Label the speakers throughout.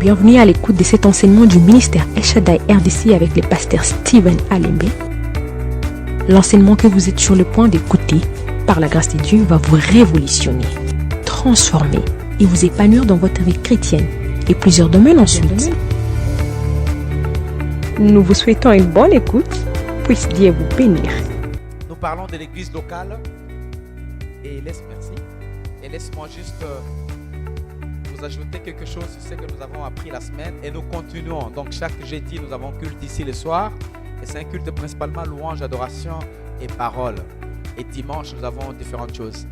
Speaker 1: Bienvenue à l'écoute de cet enseignement du ministère El Shaddai RDC avec le pasteur Steven Alembe. L'enseignement que vous êtes sur le point d'écouter, par la grâce de Dieu, va vous révolutionner, transformer et vous épanouir dans votre vie chrétienne et plusieurs domaines ensuite. Nous vous souhaitons une bonne écoute. Puisse Dieu vous bénir.
Speaker 2: Nous parlons de l'église locale et laisse-moi juste vous ajouter quelque chose sur ce que nous avons appris la semaine et nous continuons. Donc chaque jeudi nous avons culte ici le soir et c'est un culte principalement louange, adoration et parole. Et dimanche nous avons différentes choses.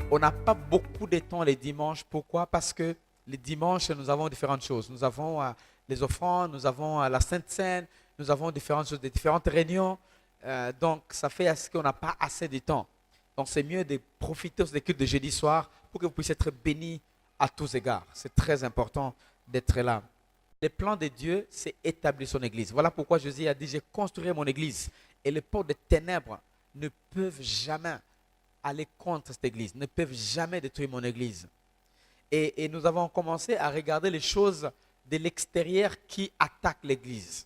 Speaker 2: On n'a pas beaucoup de temps les dimanches. Pourquoi? Parce que les dimanches nous avons différentes choses. Nous avons les offrandes, nous avons la Sainte Seine, nous avons différentes choses, des différentes réunions. Donc ça fait à ce qu'on n'a pas assez de temps. Donc c'est mieux de profiter des cultes de jeudi soir pour que vous puissiez être bénis à tous égards. C'est très important d'être là. Le plan de Dieu, c'est établir son église. Voilà pourquoi Jésus a dit, j'ai construit mon église. Et les portes des ténèbres ne peuvent jamais aller contre cette église, ne peuvent jamais détruire mon église. Et nous avons commencé à regarder les choses de l'extérieur qui attaquent l'église.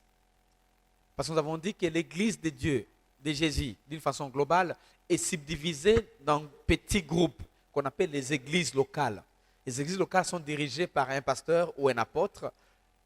Speaker 2: Parce que nous avons dit que l'église de Dieu, de Jésus, d'une façon globale, est subdivisée dans petits groupes qu'on appelle les églises locales. Les églises locales sont dirigées par un pasteur ou un apôtre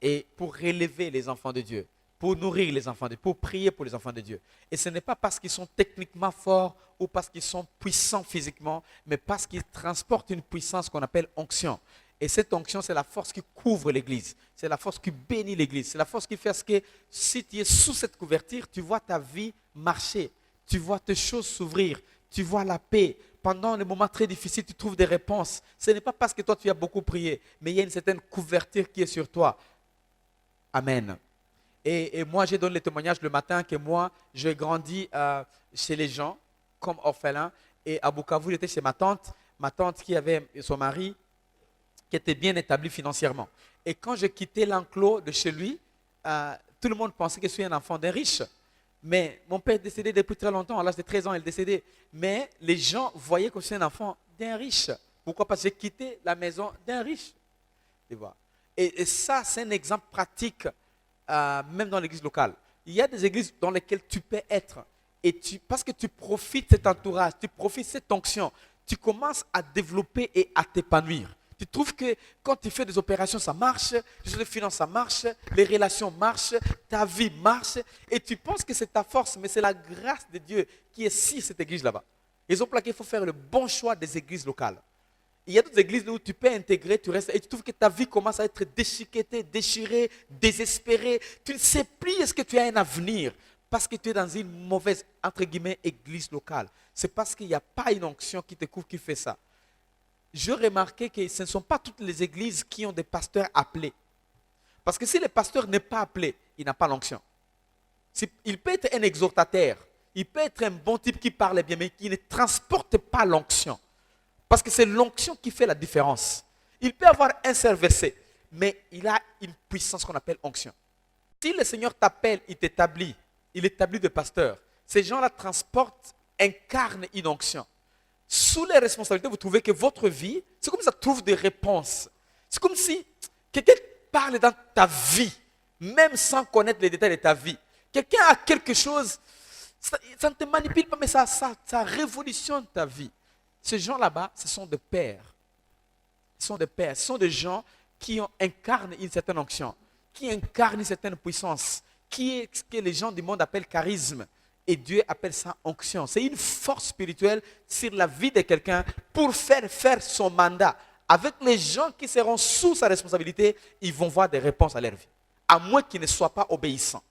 Speaker 2: et pour relever les enfants de Dieu, pour nourrir les enfants de Dieu, pour prier pour les enfants de Dieu. Et ce n'est pas parce qu'ils sont techniquement forts ou parce qu'ils sont puissants physiquement, mais parce qu'ils transportent une puissance qu'on appelle onction. Et cette onction, c'est la force qui couvre l'église. C'est la force qui bénit l'église. C'est la force qui fait ce que si tu es sous cette couverture, tu vois ta vie marcher. Tu vois tes choses s'ouvrir. Tu vois la paix. Pendant les moments très difficiles, tu trouves des réponses. Ce n'est pas parce que toi, tu as beaucoup prié, mais il y a une certaine couverture qui est sur toi. Amen. Et moi, j'ai donné le témoignage le matin que moi, j'ai grandi chez les gens comme orphelin. Et à Bukavu, j'étais chez ma tante qui avait son mari qui était bien établi financièrement. Et quand j'ai quitté l'enclos de chez lui, tout le monde pensait que je suis un enfant d'un riche. Mais mon père est décédé depuis très longtemps, à l'âge de 13 ans, il est décédé. Mais les gens voyaient que je suis un enfant d'un riche. Pourquoi? Parce que j'ai quitté la maison d'un riche. Tu vois. Et ça, c'est un exemple pratique, même dans l'église locale. Il y a des églises dans lesquelles tu peux être. Et parce que tu profites de cet entourage, tu profites de cette onction, tu commences à développer et à t'épanouir. Tu trouves que quand tu fais des opérations, ça marche, les finances, ça marche, les relations marchent, ta vie marche, et tu penses que c'est ta force, mais c'est la grâce de Dieu qui est sur cette église là-bas. Ils ont plaqué, il faut faire le bon choix des églises locales. Il y a d'autres églises où tu peux intégrer, tu restes, et tu trouves que ta vie commence à être déchiquetée, déchirée, désespérée. Tu ne sais plus est-ce que tu as un avenir, parce que tu es dans une mauvaise, entre guillemets, église locale. C'est parce qu'il n'y a pas une onction qui te couvre qui fait ça. Je remarquais que ce ne sont pas toutes les églises qui ont des pasteurs appelés. Parce que si le pasteur n'est pas appelé, il n'a pas l'onction. Il peut être un exhortateur, il peut être un bon type qui parle bien, mais qui ne transporte pas l'onction. Parce que c'est l'onction qui fait la différence. Il peut avoir un seul verset, mais il a une puissance qu'on appelle onction. Si le Seigneur t'appelle, il établit des pasteurs. Ces gens-là incarnent une onction. Sous les responsabilités, vous trouvez que votre vie, c'est comme ça trouve des réponses. C'est comme si quelqu'un parle dans ta vie, même sans connaître les détails de ta vie. Quelqu'un a quelque chose, ça ne te manipule pas, mais ça révolutionne ta vie. Ces gens là-bas, ce sont des pères. Ce sont des pères, ce sont des gens qui incarnent une certaine onction, qui incarnent une certaine puissance, qui est ce que les gens du monde appellent charisme. Et Dieu appelle ça onction. C'est une force spirituelle sur la vie de quelqu'un pour faire son mandat. Avec les gens qui seront sous sa responsabilité, ils vont voir des réponses à leur vie. À moins qu'ils ne soient pas obéissants.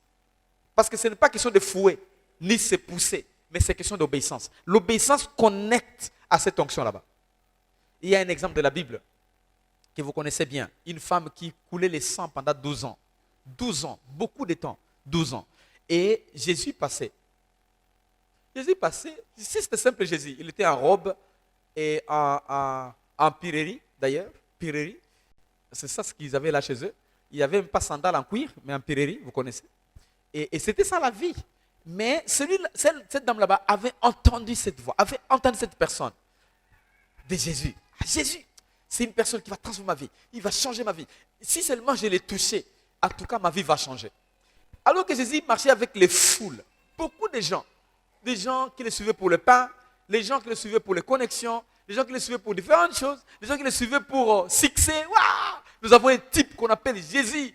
Speaker 2: Parce que ce n'est pas question de fouet, ni de se pousser, mais c'est question d'obéissance. L'obéissance connecte à cette onction là-bas. Il y a un exemple de la Bible que vous connaissez bien. Une femme qui coulait le sang pendant 12 ans. 12 ans, beaucoup de temps. 12 ans. Et Jésus passait. Si c'était simple Jésus, il était en robe et en pierrerie d'ailleurs, pierrerie. C'est ça ce qu'ils avaient là chez eux. Il n'y avait même pas sandales en cuir, mais en pierrerie, vous connaissez. Et c'était ça la vie. Mais cette dame là-bas avait entendu cette voix, avait entendu cette personne de Jésus. Jésus, C'est une personne qui va transformer ma vie. Il va changer ma vie. Si seulement je l'ai touché, en tout cas, ma vie va changer. Alors que Jésus marchait avec les foules, beaucoup de gens qui le suivaient pour le pain, les gens qui le suivaient pour les connexions, les gens qui le suivaient pour différentes choses, les gens qui le suivaient pour succès. Waouh! Nous avons un type qu'on appelle Jésus.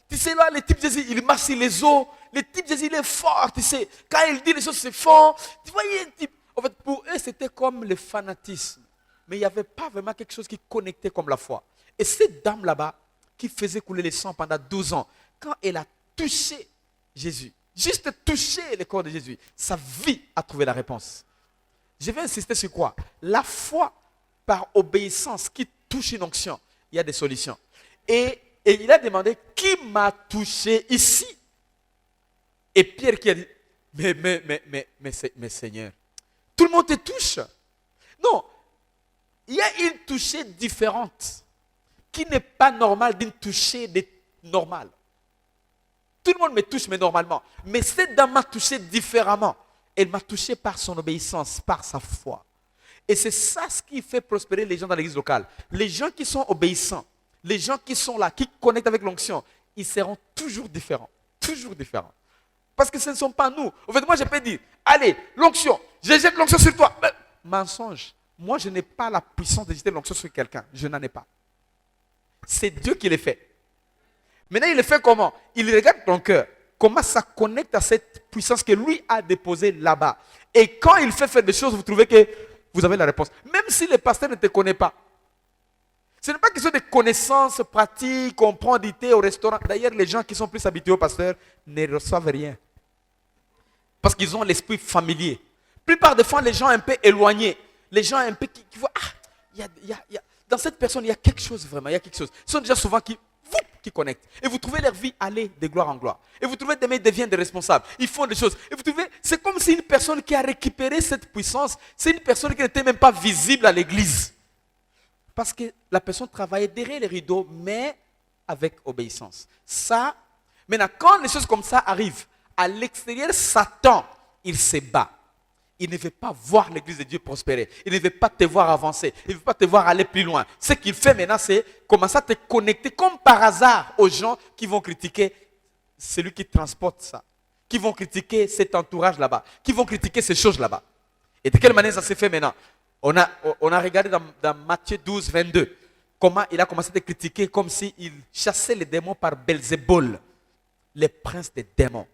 Speaker 2: Tu sais là, le type Jésus, il marche sur les eaux. Le type Jésus, il est fort, tu sais. Quand il dit les choses, c'est fort. Tu voyais un type. En fait, pour eux, c'était comme le fanatisme. Mais il n'y avait pas vraiment quelque chose qui connectait comme la foi. Et cette dame là-bas, qui faisait couler le sang pendant 12 ans, quand elle a touché Jésus, juste touché le corps de Jésus, sa vie a trouvé la réponse. Je vais insister sur quoi? La foi par obéissance qui touche une onction, il y a des solutions. Et il a demandé, qui m'a touché ici? Et Pierre qui a dit, mais Seigneur, tout le monde te touche. Non, il y a une touchée différente qui n'est pas normale d'une touchée normale. Tout le monde me touche, mais normalement. Mais cette dame m'a touché différemment. Elle m'a touché par son obéissance, par sa foi. Et c'est ça ce qui fait prospérer les gens dans l'église locale. Les gens qui sont obéissants, les gens qui sont là, qui connectent avec l'onction, ils seront toujours différents. Toujours différents. Parce que ce ne sont pas nous. En fait, moi, je peux dire, allez, l'onction, je jette l'onction sur toi. Mais, mensonge. Moi, je n'ai pas la puissance de jeter l'onction sur quelqu'un. Je n'en ai pas. C'est Dieu qui le fait. Maintenant, il le fait comment? Il regarde ton cœur. Comment ça connecte à cette puissance que lui a déposée là-bas. Et quand il fait faire des choses, vous trouvez que vous avez la réponse. Même si le pasteur ne te connaît pas. Ce n'est pas question de connaissances pratiques, on prend du thé au restaurant. D'ailleurs, les gens qui sont plus habitués au pasteur ne reçoivent rien. Parce qu'ils ont l'esprit familier. La plupart des fois, les gens un peu éloignés, les gens un peu qui voient, dans cette personne, il y a quelque chose vraiment, il y a quelque chose. Ils sont déjà souvent qui connectent. Et vous trouvez leur vie aller de gloire en gloire. Et vous trouvez demain, ils deviennent des responsables. Ils font des choses. Et vous trouvez, c'est comme si une personne qui a récupéré cette puissance, c'est une personne qui n'était même pas visible à l'église. Parce que la personne travaillait derrière les rideaux, mais avec obéissance. Ça, maintenant, quand les choses comme ça arrivent, à l'extérieur, Satan, il se bat. Il ne veut pas voir l'église de Dieu prospérer. Il ne veut pas te voir avancer. Il ne veut pas te voir aller plus loin. Ce qu'il fait maintenant, c'est commencer à te connecter comme par hasard aux gens qui vont critiquer celui qui transporte ça. Qui vont critiquer cet entourage là-bas. Qui vont critiquer ces choses là-bas. Et de quelle manière ça s'est fait maintenant? On a regardé dans Matthieu 12, 22, comment il a commencé à te critiquer comme s'il chassait les démons par Belzébul, les princes des démons.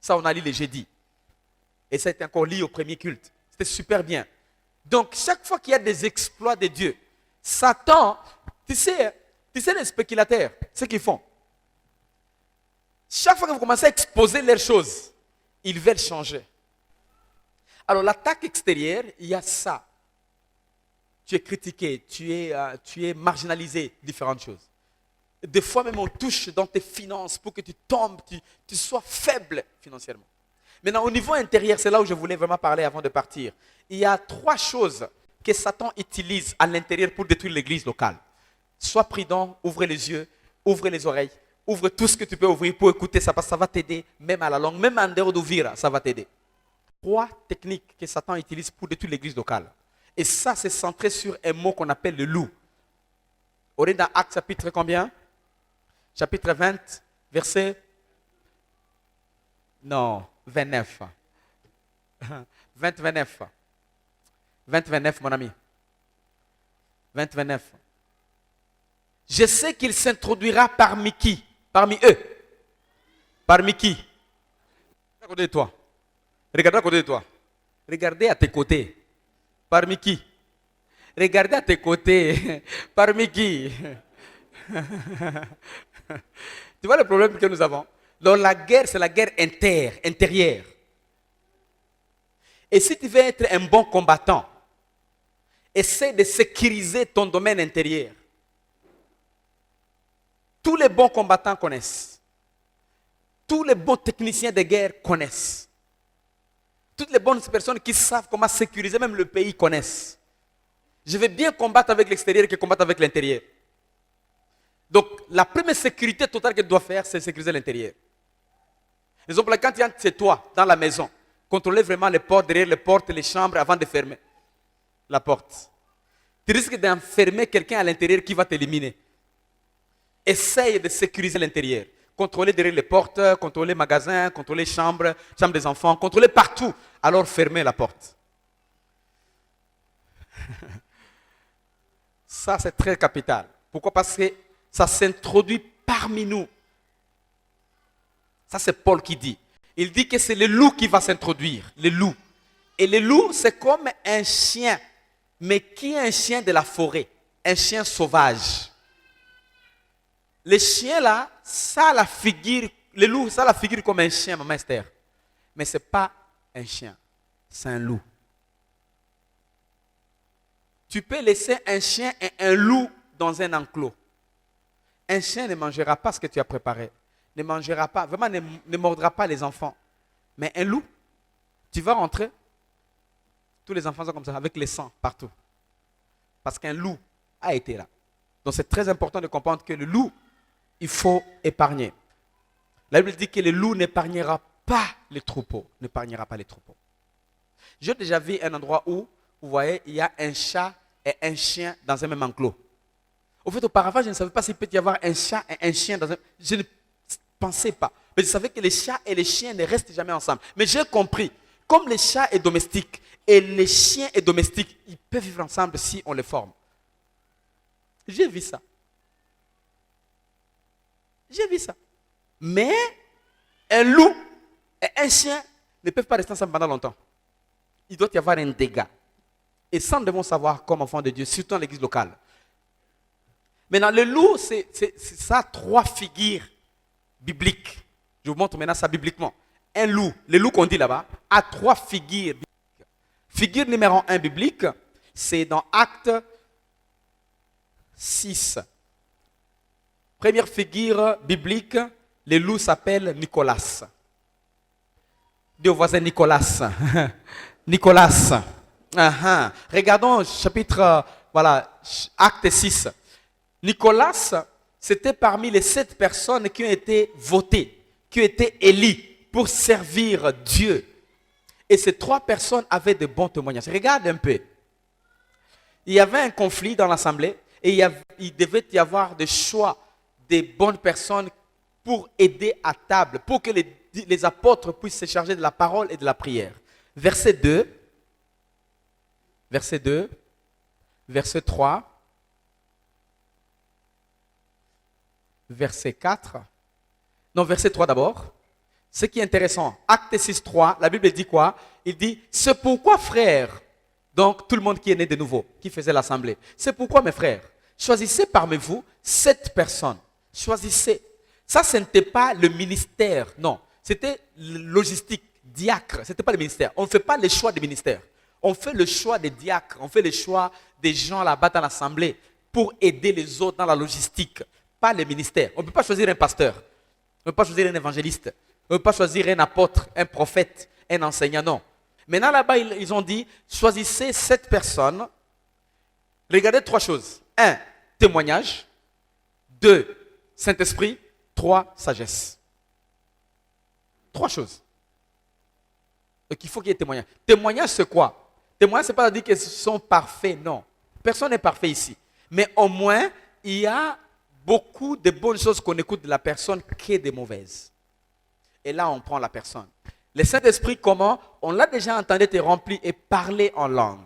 Speaker 2: Ça, on a lu le jeudi. Et ça a été encore lié au premier culte. C'était super bien. Donc, chaque fois qu'il y a des exploits de Dieu, Satan, tu sais les spéculateurs, ce qu'ils font. Chaque fois que vous commencez à exposer leurs choses, ils veulent changer. Alors, l'attaque extérieure, il y a ça. Tu es critiqué, tu es marginalisé, différentes choses. Des fois même, on touche dans tes finances pour que tu tombes, tu sois faible financièrement. Maintenant, au niveau intérieur, c'est là où je voulais vraiment parler avant de partir. Il y a 3 choses que Satan utilise à l'intérieur pour détruire l'église locale. Sois prudent, ouvre les yeux, ouvre les oreilles, ouvre tout ce que tu peux ouvrir pour écouter ça, parce que ça va t'aider, même à la langue, même en dehors d'ouvrir, ça va t'aider. 3 techniques que Satan utilise pour détruire l'église locale. Et ça, c'est centré sur un mot qu'on appelle le loup. On est dans Actes chapitre combien? Chapitre 20, verset... Non, 29. 29. 29, mon ami. 29. Je sais qu'il s'introduira parmi qui? Parmi eux. Parmi qui? À côté de toi. Regardez à côté de toi. Regardez à tes côtés. Parmi qui? Regardez à tes côtés. Parmi qui? Tu vois le problème que nous avons? Donc la guerre, c'est la guerre intérieure. Et si tu veux être un bon combattant, essaie de sécuriser ton domaine intérieur. Tous les bons combattants connaissent. Tous les bons techniciens de guerre connaissent. Toutes les bonnes personnes qui savent comment sécuriser même le pays connaissent. Je vais bien combattre avec l'extérieur que combattre avec l'intérieur. Donc, la première sécurité totale que tu dois faire, c'est sécuriser l'intérieur. Exemple, quand tu es chez toi, dans la maison, contrôlez vraiment les portes, derrière les portes, les chambres, avant de fermer la porte. Tu risques d'enfermer quelqu'un à l'intérieur qui va t'éliminer. Essaye de sécuriser l'intérieur. Contrôler derrière les portes, contrôler les magasins, contrôler les chambres des enfants, contrôler partout. Alors fermez la porte. Ça, c'est très capital. Pourquoi? Parce que ça s'introduit parmi nous. Ça, c'est Paul qui dit. Il dit que c'est le loup qui va s'introduire. Le loup. Et le loup, c'est comme un chien. Mais qui est un chien de la forêt? Un chien sauvage. Le chien là, ça a la figure, le loup, ça a la figure comme un chien, maman Esther. Mais ce n'est pas un chien, c'est un loup. Tu peux laisser un chien et un loup dans un enclos. Un chien ne mangera pas ce que tu as préparé. Ne mangera pas, vraiment ne mordra pas les enfants. Mais un loup, tu vas rentrer, tous les enfants sont comme ça, avec le sang partout. Parce qu'un loup a été là. Donc c'est très important de comprendre que le loup, il faut épargner. La Bible dit que le loup n'épargnera pas les troupeaux. N'épargnera pas les troupeaux. J'ai déjà vu un endroit où, vous voyez, il y a un chat et un chien dans un même enclos. Au fait, auparavant, je ne savais pas s'il peut y avoir un chat et un chien dans un... Je ne pensais pas. Mais je savais que les chats et les chiens ne restent jamais ensemble. Mais j'ai compris. Comme les chats est domestique et les chiens est domestique, ils peuvent vivre ensemble si on les forme. J'ai vu ça. J'ai vu ça. Mais un loup et un chien ne peuvent pas rester ensemble pendant longtemps. Il doit y avoir un dégât. Et ça, nous devons savoir comme enfants de Dieu, surtout dans l'église locale. Maintenant, le loup, ça a trois figures bibliques. Je vous montre maintenant ça bibliquement. Un loup, le loup qu'on dit là-bas, a trois figures bibliques. Figure numéro 1 biblique, c'est dans Actes 6. Première figure biblique, le loup s'appelle Nicolas. Dis au voisin Nicolas. Nicolas. Regardons chapitre, Acte 6. Nicolas, c'était parmi les 7 personnes qui ont été votées, qui ont été élues pour servir Dieu. Et ces 3 personnes avaient de bons témoignages. Regarde un peu. Il y avait un conflit dans l'assemblée et il devait y avoir des choix des bonnes personnes pour aider à table, pour que les apôtres puissent se charger de la parole et de la prière. Verset 2, verset 3, verset 4. Non, verset 3 d'abord. Ce qui est intéressant, Acte 6, 3, la Bible dit quoi? Il dit, c'est pourquoi frères, donc tout le monde qui est né de nouveau, qui faisait l'assemblée, c'est pourquoi mes frères, choisissez parmi vous 7 personnes. Choisissez. Ça, ce n'était pas le ministère, non. C'était logistique, diacre. Ce n'était pas le ministère. On ne fait pas le choix des ministères. On fait le choix des diacres. On fait le choix des gens là-bas dans l'assemblée pour aider les autres dans la logistique. Pas les ministères. On ne peut pas choisir un pasteur. On ne peut pas choisir un évangéliste. On ne peut pas choisir un apôtre, un prophète, un enseignant. Non. Maintenant, là-bas, ils ont dit, choisissez 7 personnes. Regardez 3 choses. 1, témoignage. 2, Saint-Esprit. 3, sagesse. 3 choses. Donc il faut qu'il y ait témoignage. Témoignage, c'est quoi? Témoignage, ce n'est pas dire qu'ils sont parfaits, non. Personne n'est parfait ici. Mais au moins, il y a beaucoup de bonnes choses qu'on écoute de la personne que des mauvaises. Et là, on prend la personne. Le Saint-Esprit, comment? On l'a déjà entendu être rempli et parler en langue.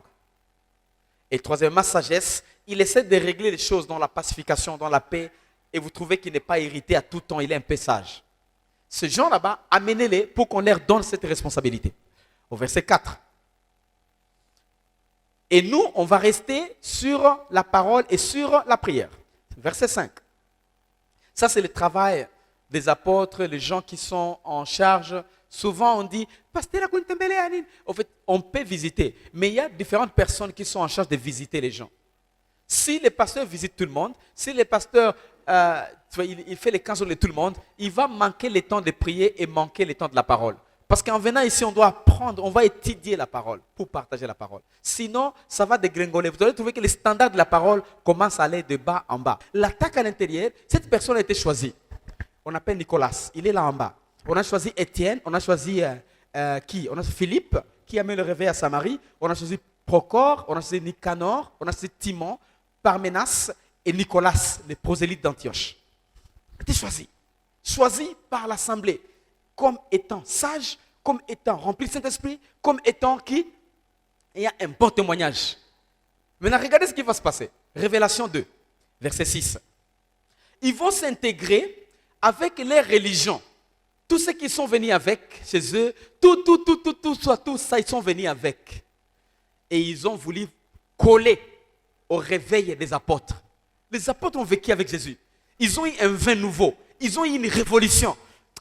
Speaker 2: Et troisièmement, sagesse. Il essaie de régler les choses dans la pacification, dans la paix. Et vous trouvez qu'il n'est pas irrité à tout temps, il est un peu sage. Ces gens là-bas, amenez-les pour qu'on leur donne cette responsabilité. Au verset 4. Et nous, on va rester sur la parole et sur la prière. Verset 5. Ça, c'est le travail des apôtres, les gens qui sont en charge. Souvent, on dit, Pasteur, en fait, on peut visiter. Mais il y a différentes personnes qui sont en charge de visiter les gens. Si le pasteur visite tout le monde, si le pasteur il fait les canons de tout le monde, il va manquer le temps de prier et manquer le temps de la parole. Parce qu'en venant ici, on doit apprendre, on va étudier la parole pour partager la parole. Sinon, ça va dégringoler. Vous allez trouver que les standards de la parole commencent à aller de bas en bas. L'attaque à l'intérieur, cette personne a été choisie. On appelle Nicolas, il est là en bas. On a choisi Étienne, on a choisi qui? On a choisi Philippe, qui a mis le réveil à Samarie. On a choisi Procor, on a cité Nicanor, on a cité Timon, Parménas et Nicolas, les prosélytes d'Antioche. Il était choisi par l'assemblée comme étant sage, comme étant rempli de Saint-Esprit, comme étant qui ayant un bon témoignage. Maintenant, regardez ce qui va se passer. Révélation 2, verset 6. Ils vont s'intégrer avec les religions. Tous ceux qui sont venus avec chez eux, tout ça, ils sont venus avec. Et ils ont voulu coller au réveil des apôtres. Les apôtres ont vécu avec Jésus. Ils ont eu un vin nouveau. Ils ont eu une révolution.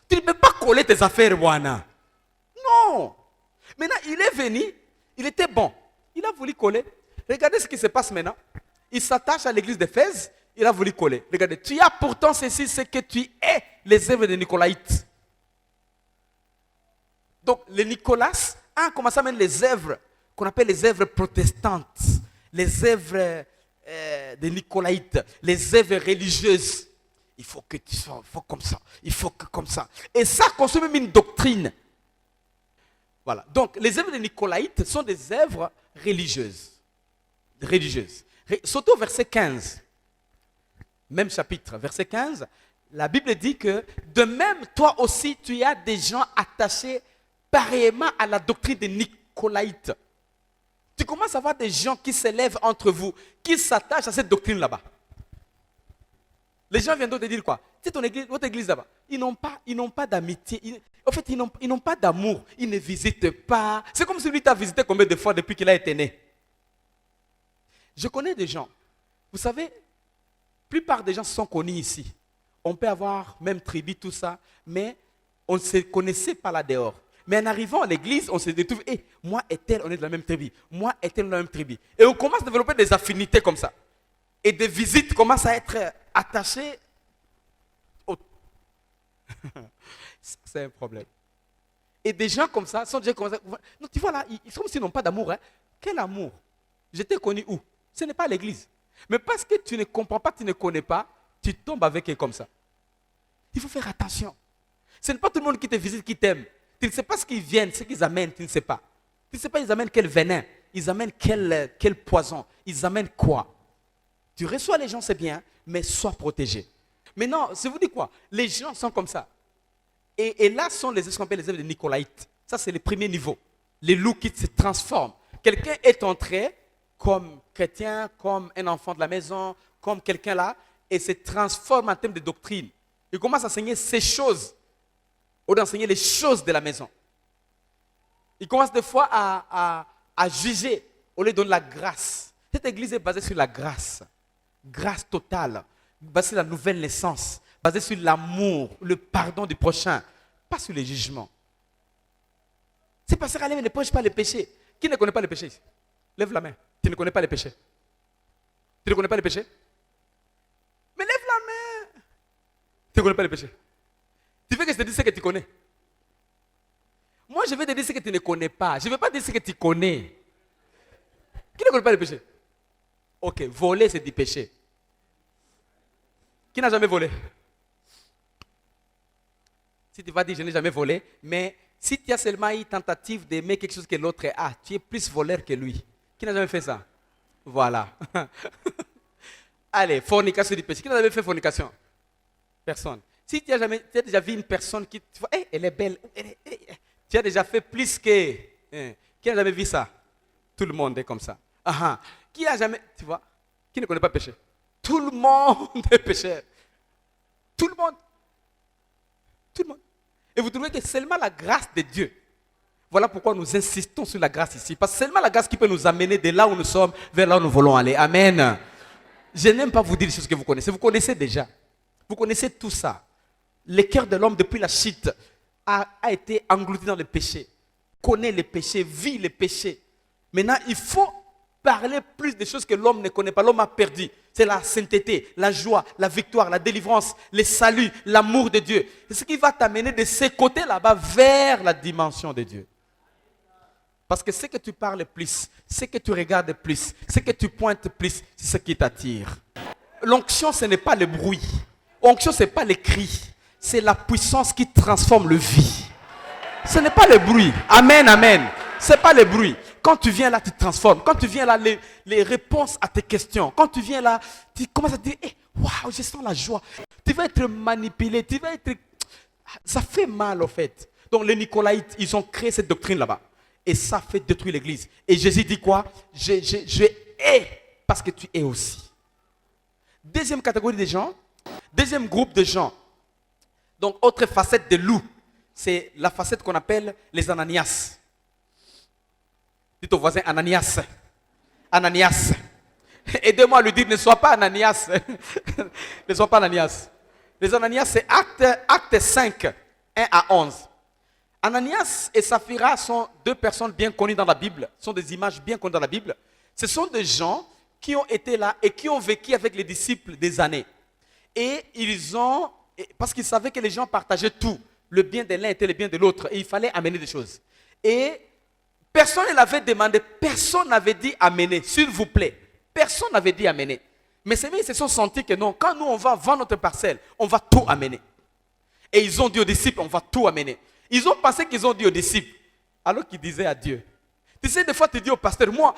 Speaker 2: Tu ne peux pas coller tes affaires, Wana. Non. Maintenant, il est venu, il était bon. Il a voulu coller. Regardez ce qui se passe maintenant. Il s'attache à l'église d'Éphèse, il a voulu coller. Regardez, tu as pourtant ceci, c'est que tu es les œuvres des Nicolaïtes. Donc, les Nicolas ont commencé à mettre les œuvres qu'on appelle les œuvres protestantes, les œuvres des Nicolaïtes, les œuvres religieuses. Il faut que tu sois comme ça, il faut que comme ça. Et ça consomme même une doctrine. Voilà. Donc, les œuvres des Nicolaïtes sont des œuvres religieuses. Surtout au verset 15. Même chapitre, verset 15. La Bible dit que de même, toi aussi, tu as des gens attachés pareillement à la doctrine des Nicolaïtes. Tu commences à voir des gens qui s'élèvent entre vous, qui s'attachent à cette doctrine là-bas. Les gens viennent te dire quoi? C'est ton église, votre église là-bas. Ils n'ont pas d'amitié. En fait, ils n'ont pas d'amour. Ils ne visitent pas. C'est comme si lui t'a visité combien de fois depuis qu'il a été né. Je connais des gens. Vous savez, la plupart des gens se sont connus ici. On peut avoir même tribu, tout ça, mais on ne se connaissait pas là dehors. Mais en arrivant à l'église, on se retrouve, moi et tel, on est de la même tribu. Moi et tel, on est de la même tribu. Et on commence à développer des affinités comme ça. Et des visites commencent à être attachées au... C'est un problème. Et des gens comme ça sont déjà comme ça. Non, tu vois là, ils sont comme s'ils n'ont pas d'amour. Hein. Quel amour? Je t'ai connu où? Ce n'est pas l'église. Mais parce que tu ne comprends pas, tu ne connais pas, tu tombes avec eux comme ça. Il faut faire attention. Ce n'est pas tout le monde qui te visite, qui t'aime. Tu ne sais pas ce qu'ils viennent, ce qu'ils amènent, tu ne sais pas. Tu ne sais pas, ils amènent quel venin, ils amènent quel poison, ils amènent quoi. Tu reçois les gens, c'est bien, mais sois protégé. Maintenant, je vous dis quoi? Les gens sont comme ça. Et là sont les œuvres de Nicolaïtes. Ça, c'est le premier niveau. Les loups qui se transforment. Quelqu'un est entré comme chrétien, comme un enfant de la maison, comme quelqu'un là, et se transforme en termes de doctrine. Il commence à enseigner ces choses, ou d'enseigner les choses de la maison. Il commence des fois à juger, au lieu de donner la grâce. Cette église est basée sur la grâce. Grâce totale, basée sur la nouvelle naissance, basée sur l'amour, le pardon du prochain, pas sur les jugements. C'est parce qu'Alain ne prêche pas le péché. Qui ne connaît pas le péché ici? Lève la main. Tu ne connais pas le péché? Tu ne connais pas le péché? Mais lève la main. Tu ne connais pas le péché? Tu veux que je te dise ce que tu connais? Moi, je vais te dire ce que tu ne connais pas. Je ne vais pas dire ce que tu connais. Qui ne connaît pas le péché? Ok, voler, c'est du péché. Qui n'a jamais volé? Si tu vas dire, je n'ai jamais volé, mais si tu as seulement une tentative d'aimer quelque chose que l'autre a, tu es plus voleur que lui. Qui n'a jamais fait ça? Voilà. Allez, fornication du péché. Qui n'a jamais fait fornication? Personne. Si tu as déjà vu une personne qui, tu vois, elle est belle, tu as déjà fait plus que... Qui n'a jamais vu ça? Tout le monde est comme ça. Qui a jamais, tu vois, qui ne connaît pas le péché? Tout le monde est pécheur. Tout le monde. Tout le monde. Et vous trouvez que seulement la grâce de Dieu. Voilà pourquoi nous insistons sur la grâce ici. Parce que seulement la grâce qui peut nous amener de là où nous sommes vers là où nous voulons aller. Amen. Je n'aime pas vous dire les choses que vous connaissez. Vous connaissez déjà. Vous connaissez tout ça. Le cœur de l'homme depuis la chute a été englouti dans le péché. Connaît le péché, vit le péché. Maintenant, il faut parler plus des choses que l'homme ne connaît pas. L'homme a perdu. C'est la sainteté, la joie, la victoire, la délivrance, le salut, l'amour de Dieu. C'est ce qui va t'amener de ces côtés là-bas vers la dimension de Dieu. Parce que ce que tu parles plus, ce que tu regardes plus, ce que tu pointes plus, c'est ce qui t'attire. L'onction, ce n'est pas le bruit. L'onction, ce n'est pas les cris. C'est la puissance qui transforme le vie. Ce n'est pas le bruit. Amen, amen. Ce n'est pas le bruit. Quand tu viens là, tu te transformes. Quand tu viens là, les réponses à tes questions. Quand tu viens là, tu commences à te dire, waouh, je sens la joie. Tu vas être manipulé, tu vas être... Ça fait mal, en fait. Donc, les Nicolaïtes, ils ont créé cette doctrine là-bas. Et ça fait détruire l'église. Et Jésus dit quoi? Je hais parce que tu es aussi. Deuxième catégorie de gens, deuxième groupe de gens. Donc, autre facette de loup, c'est la facette qu'on appelle les Ananias. Dites au voisin, Ananias. Ananias. Aidez-moi à lui dire, ne sois pas Ananias. Ne sois pas Ananias. Les Ananias, c'est acte 5, 1 à 11. Ananias et Saphira sont deux personnes bien connues dans la Bible, sont des images bien connues dans la Bible. Ce sont des gens qui ont été là et qui ont vécu avec les disciples des années. Et parce qu'ils savaient que les gens partageaient tout, le bien de l'un était le bien de l'autre, et il fallait amener des choses. Et personne ne l'avait demandé, personne n'avait dit amener, s'il vous plaît. Personne n'avait dit amener. Mais c'est vrai, ils se sont sentis que non, quand nous on va vendre notre parcelle, on va tout amener. Et ils ont dit aux disciples, on va tout amener. Ils ont pensé qu'ils ont dit aux disciples, alors qu'ils disaient à Dieu. Tu sais, des fois tu dis au pasteur, moi,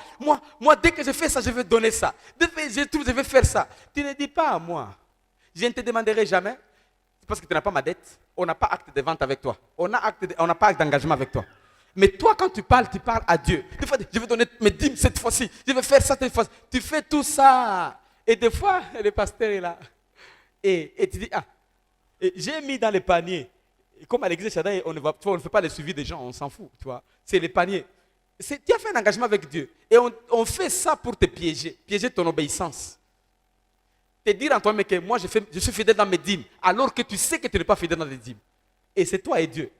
Speaker 2: dès que je fais ça, je vais donner ça. Dès que je vais faire ça. Tu ne dis pas à moi. Je ne te demanderai jamais, parce que tu n'as pas ma dette. On n'a pas acte de vente avec toi. On n'a pas acte d'engagement avec toi. Mais toi, quand tu parles à Dieu. Des fois, je vais donner mes dîmes cette fois-ci. Je vais faire ça cette fois-ci. Tu fais tout ça. Et des fois, le pasteur est là. Et tu dis, j'ai mis dans les paniers. Et comme à l'église Shaddai, on ne fait pas le suivi des gens, on s'en fout. Tu vois. C'est les paniers. Tu as fait un engagement avec Dieu. Et on fait ça pour te piéger. Piéger ton obéissance. Te dire en toi-même que moi, je suis fidèle dans mes dîmes. Alors que tu sais que tu n'es pas fidèle dans les dîmes. Et c'est toi et Dieu.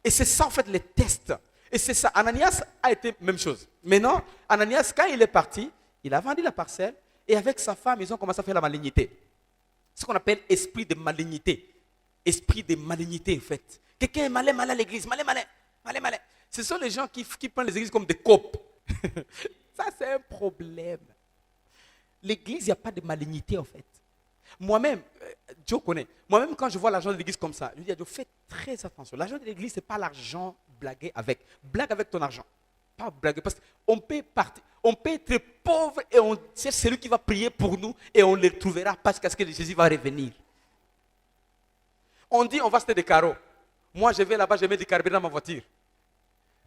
Speaker 2: Et c'est ça en fait les tests. Et c'est ça. Ananias a été même chose. Maintenant, Ananias, quand il est parti, il a vendu la parcelle et avec sa femme, ils ont commencé à faire la malignité. Ce qu'on appelle esprit de malignité. Esprit de malignité en fait. Quelqu'un est malin à l'église, malin. Ce sont les gens qui prennent les églises comme des copes. Ça c'est un problème. L'église, il n'y a pas de malignité en fait. Moi-même, Dieu connaît. Moi-même, quand je vois l'argent de l'église comme ça, je dis à Dieu, fais très attention. L'argent de l'église, ce n'est pas l'argent blaguer avec. Blague avec ton argent. Pas blaguer. Parce qu'on peut être pauvre et c'est celui qui va prier pour nous et on le trouvera parce que Jésus va revenir. On dit, on va acheter des carreaux. Moi, je vais là-bas, je mets du carburant dans ma voiture.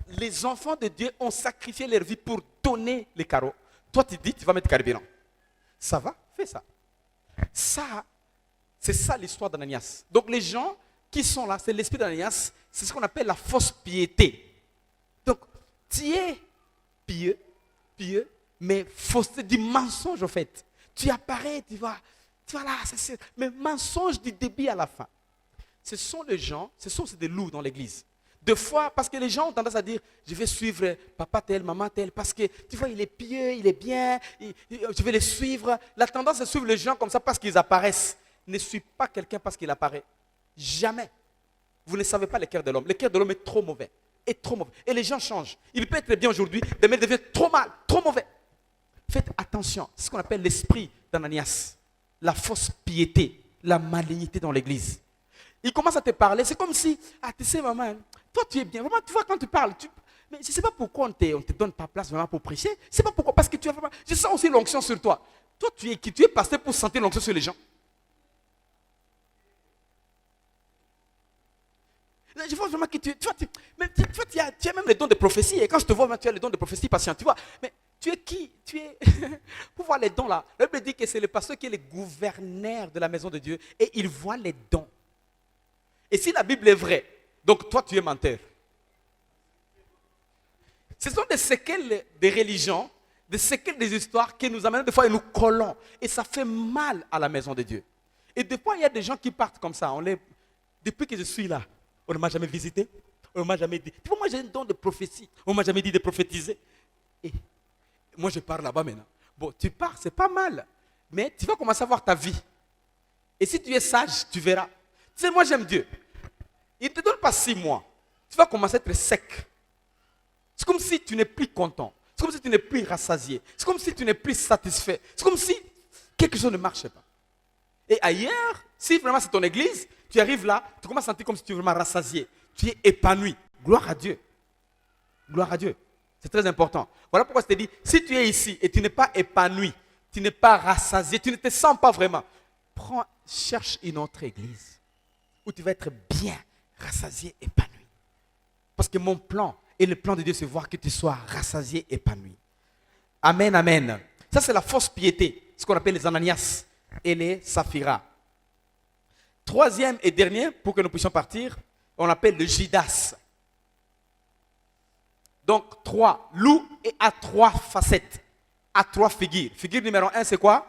Speaker 2: Les enfants de Dieu ont sacrifié leur vie pour donner les carreaux. Toi, tu dis, tu vas mettre du carburant. Ça va? Fais ça. Ça, c'est ça l'histoire d'Ananias. Donc les gens qui sont là, c'est l'esprit d'Ananias, c'est ce qu'on appelle la fausse piété. Donc, tu es pieux, mais fausseté du mensonge en fait. Tu apparais, tu vas là, mais mensonge du début à la fin. Ce sont les gens, c'est des loups dans l'église. Deux fois, parce que les gens ont tendance à dire, je vais suivre papa tel, maman tel, parce que tu vois, il est pieux, il est bien, je vais les suivre. La tendance à suivre les gens comme ça parce qu'ils apparaissent. Ne suis pas quelqu'un parce qu'il apparaît. Jamais. Vous ne savez pas le cœur de l'homme. Le cœur de l'homme est trop mauvais. Et les gens changent. Il peut être bien aujourd'hui, demain il devient trop mal, trop mauvais. Faites attention. C'est ce qu'on appelle l'esprit d'Ananias. La fausse piété, la malignité dans l'église. Il commence à te parler, c'est comme si, tu sais maman, toi tu es bien, vraiment tu vois quand tu parles, mais je ne sais pas pourquoi on ne te donne pas place vraiment pour prêcher, je ne sais pas pourquoi, parce que tu as vraiment, je sens aussi l'onction sur toi. Toi tu es pasteur pour sentir l'onction sur les gens. Je vois vraiment que tu as même les dons de prophétie, et quand je te vois, tu as les dons de prophétie patient, tu vois, mais tu es qui? Tu es, pour voir les dons là, la Bible dit que c'est le pasteur qui est le gouverneur de la maison de Dieu, et il voit les dons. Et si la Bible est vraie, donc toi tu es menteur. Ce sont des séquelles des religions, des séquelles des histoires qui nous amènent des fois et nous collons. Et ça fait mal à la maison de Dieu. Et des fois il y a des gens qui partent comme ça. Depuis que je suis là, on ne m'a jamais visité, on ne m'a jamais dit. Tu vois, moi j'ai un don de prophétie, on ne m'a jamais dit de prophétiser. Et moi je pars là-bas maintenant. Bon, tu pars, c'est pas mal. Mais tu vas commencer à voir ta vie. Et si tu es sage, tu verras. Tu sais, moi j'aime Dieu. Il ne te donne pas 6 mois. Tu vas commencer à être sec. C'est comme si tu n'es plus content. C'est comme si tu n'es plus rassasié. C'est comme si tu n'es plus satisfait. C'est comme si quelque chose ne marchait pas. Et ailleurs, si vraiment c'est ton église, tu arrives là, tu commences à sentir comme si tu es vraiment rassasié. Tu es épanoui. Gloire à Dieu. Gloire à Dieu. C'est très important. Voilà pourquoi je te dis, si tu es ici et tu n'es pas épanoui, tu n'es pas rassasié, tu ne te sens pas vraiment, cherche une autre église où tu vas être bien rassasié, épanoui. Parce que mon plan et le plan de Dieu, c'est voir que tu sois rassasié, épanoui. Amen, amen. Ça, c'est la fausse piété, ce qu'on appelle les Ananias et les Saphira. Troisième et dernier, pour que nous puissions partir, on appelle le Judas. Donc, 3, loup et à 3 facettes, à 3 figures. Figure numéro 1, c'est quoi?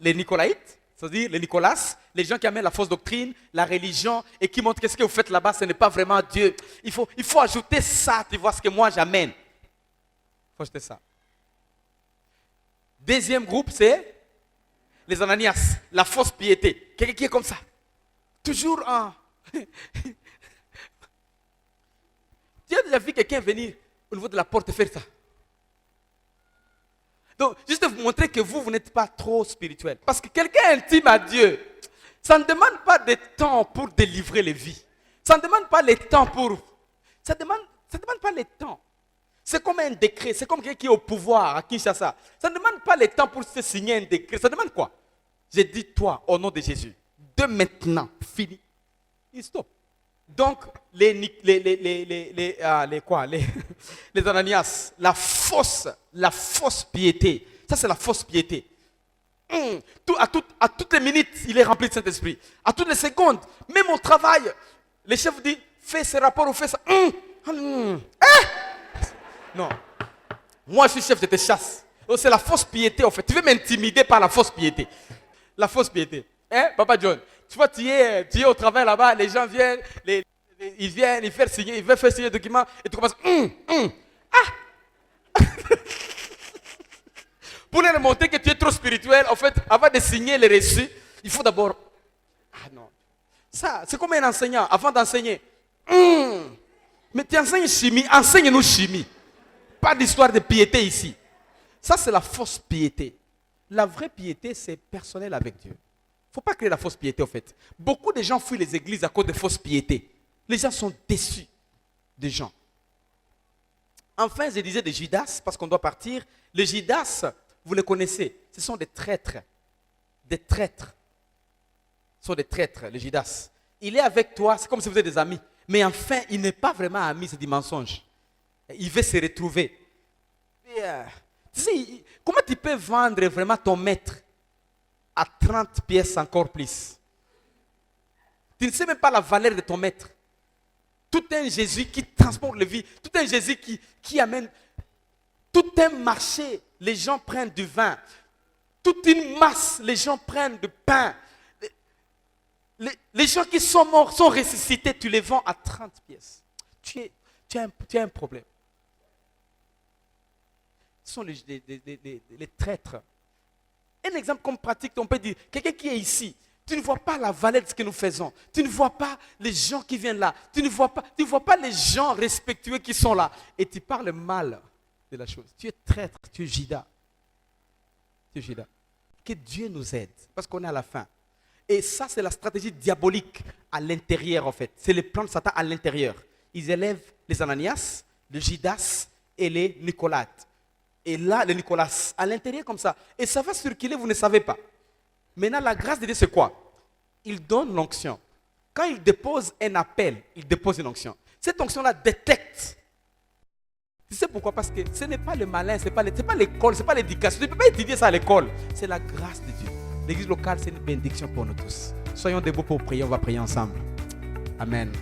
Speaker 2: Les Nicolaïtes, c'est-à-dire les Nicolas, les gens qui amènent la fausse doctrine, la religion, et qui montrent que ce que vous faites là-bas, ce n'est pas vraiment Dieu. Il faut ajouter ça, tu vois, ce que moi j'amène. Il faut ajouter ça. Deuxième groupe, c'est les Ananias, la fausse piété. Quelqu'un qui est comme ça. Toujours en... Tu as déjà vu quelqu'un venir au niveau de la porte et faire ça? Donc, juste vous montrer que vous n'êtes pas trop spirituel. Parce que quelqu'un intime à Dieu, ça ne demande pas de temps pour délivrer les vies. Ça ne demande pas le temps pour... Ça ne demande pas le temps. C'est comme un décret. C'est comme quelqu'un qui est au pouvoir à Kinshasa. Ça ne demande pas le temps pour se signer un décret. Ça demande quoi? J'ai dit toi, au nom de Jésus. De maintenant, fini. Il stop. Donc, les Ananias, la fausse piété. Ça, c'est la fausse piété. À toutes les minutes, il est rempli de Saint-Esprit. À toutes les secondes, même au travail, le chef dit, fais ce rapport ou fais ça. Non. Moi, je suis chef, je te chasse. Donc, c'est la fausse piété, en fait. Tu veux m'intimider par la fausse piété. La fausse piété. Hein, Papa John? Tu vois, tu es au travail là-bas, les gens viennent, ils veulent faire signer le document, et tu commences. Pour leur montrer que tu es trop spirituel, en fait, avant de signer les reçus, il faut d'abord. Ah non. Ça, c'est comme un enseignant, avant d'enseigner. Mais tu enseignes chimie, enseigne-nous chimie. Pas d'histoire de piété ici. Ça, c'est la fausse piété. La vraie piété, c'est personnel avec Dieu. Il ne faut pas créer la fausse piété, en fait. Beaucoup de gens fuient les églises à cause de fausses piétés. Les gens sont déçus des gens. Enfin, je disais de Judas, parce qu'on doit partir. Les Judas, vous les connaissez. Ce sont des traîtres. Des traîtres. Ce sont des traîtres, les Judas. Il est avec toi, c'est comme si vous êtes des amis. Mais enfin, il n'est pas vraiment ami, c'est du mensonge. Il veut se retrouver. Tu sais, comment tu peux vendre vraiment ton maître à 30 pièces encore plus? Tu ne sais même pas la valeur de ton maître. Tout un Jésus qui transporte les vies, tout un Jésus qui amène, tout un marché, les gens prennent du vin, toute une masse, les gens prennent du pain. Les gens qui sont morts, sont ressuscités, tu les vends à 30 pièces. Tu as un problème. Ce sont les traîtres. Un exemple comme pratique, on peut dire, quelqu'un qui est ici, tu ne vois pas la valeur de ce que nous faisons. Tu ne vois pas les gens qui viennent là. Tu ne vois pas les gens respectueux qui sont là. Et tu parles mal de la chose. Tu es traître, tu es Judas. Tu es Judas. Que Dieu nous aide, parce qu'on est à la fin. Et ça, c'est la stratégie diabolique à l'intérieur, en fait. C'est le plan de Satan à l'intérieur. Ils élèvent les Ananias, les Judas et les Nicolas. Et là, les Nicolas, à l'intérieur comme ça. Et ça va circuler, vous ne savez pas. Maintenant, la grâce de Dieu, c'est quoi? Il donne l'onction. Quand il dépose un appel, il dépose une onction. Cette onction-là détecte. Tu sais pourquoi? Parce que ce n'est pas le malin, ce n'est pas l'école, ce n'est pas l'éducation. Tu ne peux pas étudier ça à l'école. C'est la grâce de Dieu. L'église locale, c'est une bénédiction pour nous tous. Soyons debout pour prier, on va prier ensemble. Amen.